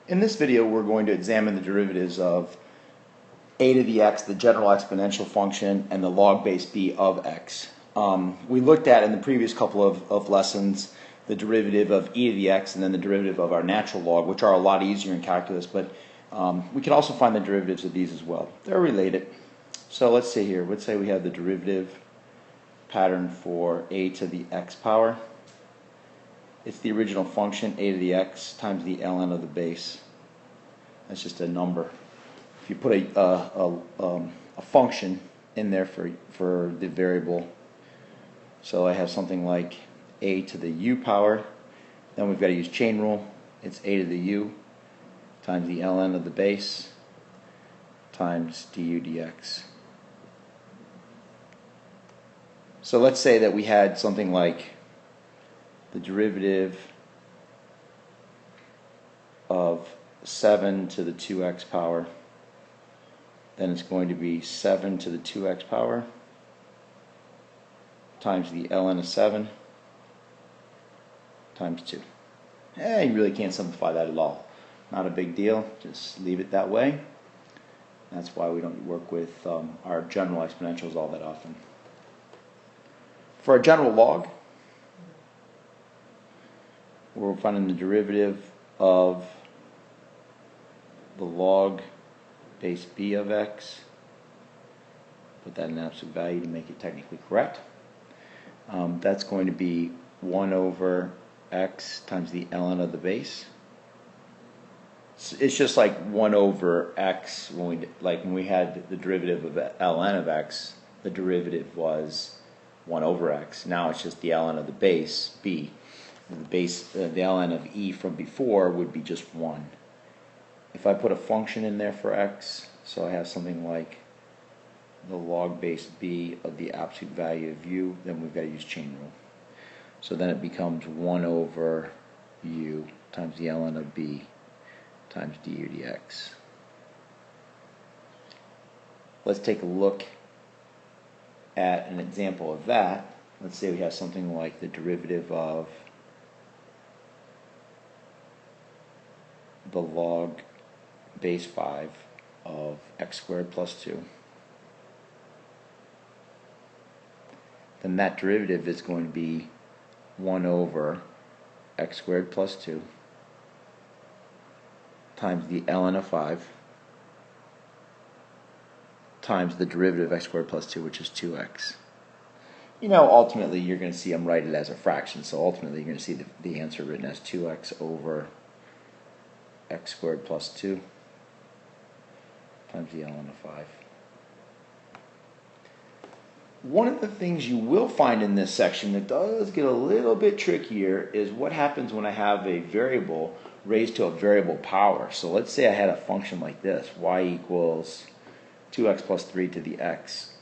In this video, we're going to examine the derivatives of a to the x, the general exponential function, and the log base b of x. We looked at in the previous couple of lessons the derivative of e to the x and then the derivative of our natural log, which are a lot easier in calculus, but we can also find the derivatives of these as well. They're related. So let's see here. Let's say we have the derivative pattern for a to the x power. It's the original function, a to the x times the ln of the base. That's just a number. If you put a function in there for the variable, so I have something like a to the u power, then we've got to use chain rule. It's a to the u times the ln of the base times du dx. So let's say that we had something like the derivative of 7 to the 2x power, then it's going to be 7 to the 2x power times the ln of 7 times 2. You really can't simplify that at all. Not a big deal, just leave it that way. That's why we don't work with our general exponentials all that often. For a general log, we're finding the derivative of the log base b of x. Put that in absolute value to make it technically correct. That's going to be 1 over x times the ln of the base. It's just like 1 over x when we had the derivative of ln of x, the derivative was 1 over x. Now it's just the ln of the base b. The ln of e from before would be just 1. If I put a function in there for x, so I have something like the log base b of the absolute value of u, then we've got to use chain rule. So then it becomes 1 over u times the ln of b times du dx. Let's take a look at an example of that. Let's say we have something like the derivative of the log base 5 of x squared plus 2. Then that derivative is going to be 1 over x squared plus 2 times the ln of 5 times the derivative of x squared plus 2, which is 2x. Ultimately you're going to see them write it as a fraction, so ultimately you're going to see the answer written as 2x over x squared plus 2 times the ln of 5. One of the things you will find in this section that does get a little bit trickier is what happens when I have a variable raised to a variable power. So let's say I had a function like this, y equals 2x plus 3 to the x.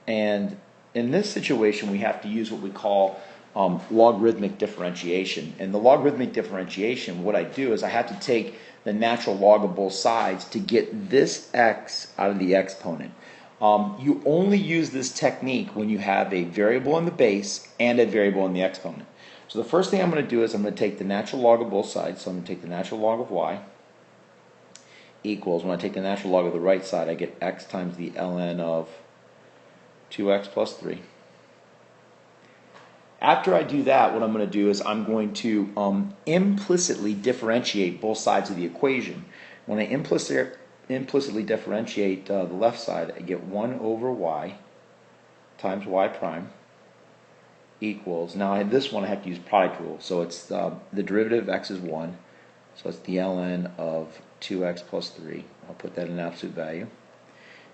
And in this situation we have to use what we call logarithmic differentiation. And the logarithmic differentiation, what I do is I have to take the natural log of both sides to get this x out of the exponent. You only use this technique when you have a variable in the base and a variable in the exponent. So the first thing I'm going to do is I'm going to take the natural log of both sides. So I'm going to take the natural log of y equals, when I take the natural log of the right side, I get x times the ln of 2x plus 3. After I do that, what I'm going to do is I'm going to implicitly differentiate both sides of the equation. When I implicitly differentiate the left side, I get 1 over y times y prime equals, now in this one I have to use product rule, so it's the derivative of x is 1, so it's the ln of 2x plus 3. I'll put that in absolute value.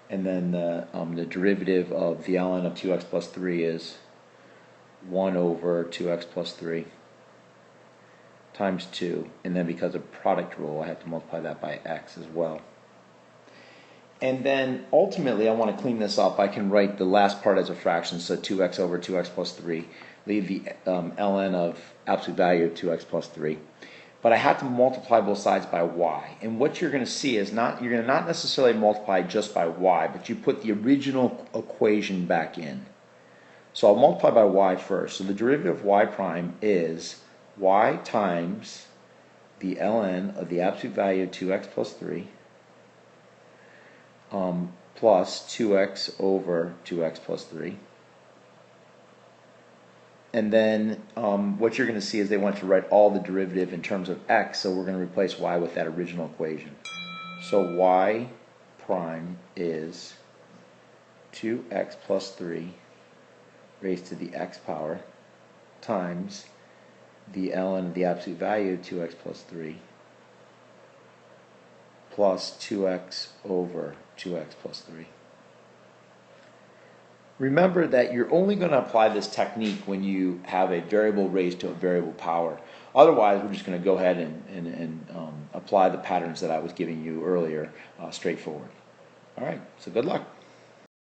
And then the derivative of the ln of 2x plus 3 is 1 over 2x plus 3 times 2, and then because of product rule I have to multiply that by x as well. And then ultimately I want to clean this up. I can write the last part as a fraction, so 2x over 2x plus 3, leave the ln of absolute value of 2x plus 3. But I have to multiply both sides by y. And what you're going to see is you're going to not necessarily multiply just by y, but you put the original equation back in. So I'll multiply by y first. So the derivative of y prime is y times the ln of the absolute value of 2x plus 3 plus 2x over 2x plus 3. And then what you're going to see is they want to write all the derivative in terms of x, so we're going to replace y with that original equation. So y prime is 2x plus 3 raised to the x power times the ln of the absolute value of 2x plus 3 plus 2x over 2x plus 3. Remember that you're only going to apply this technique when you have a variable raised to a variable power. Otherwise, we're just going to go ahead and apply the patterns that I was giving you earlier straightforward. All right, so good luck.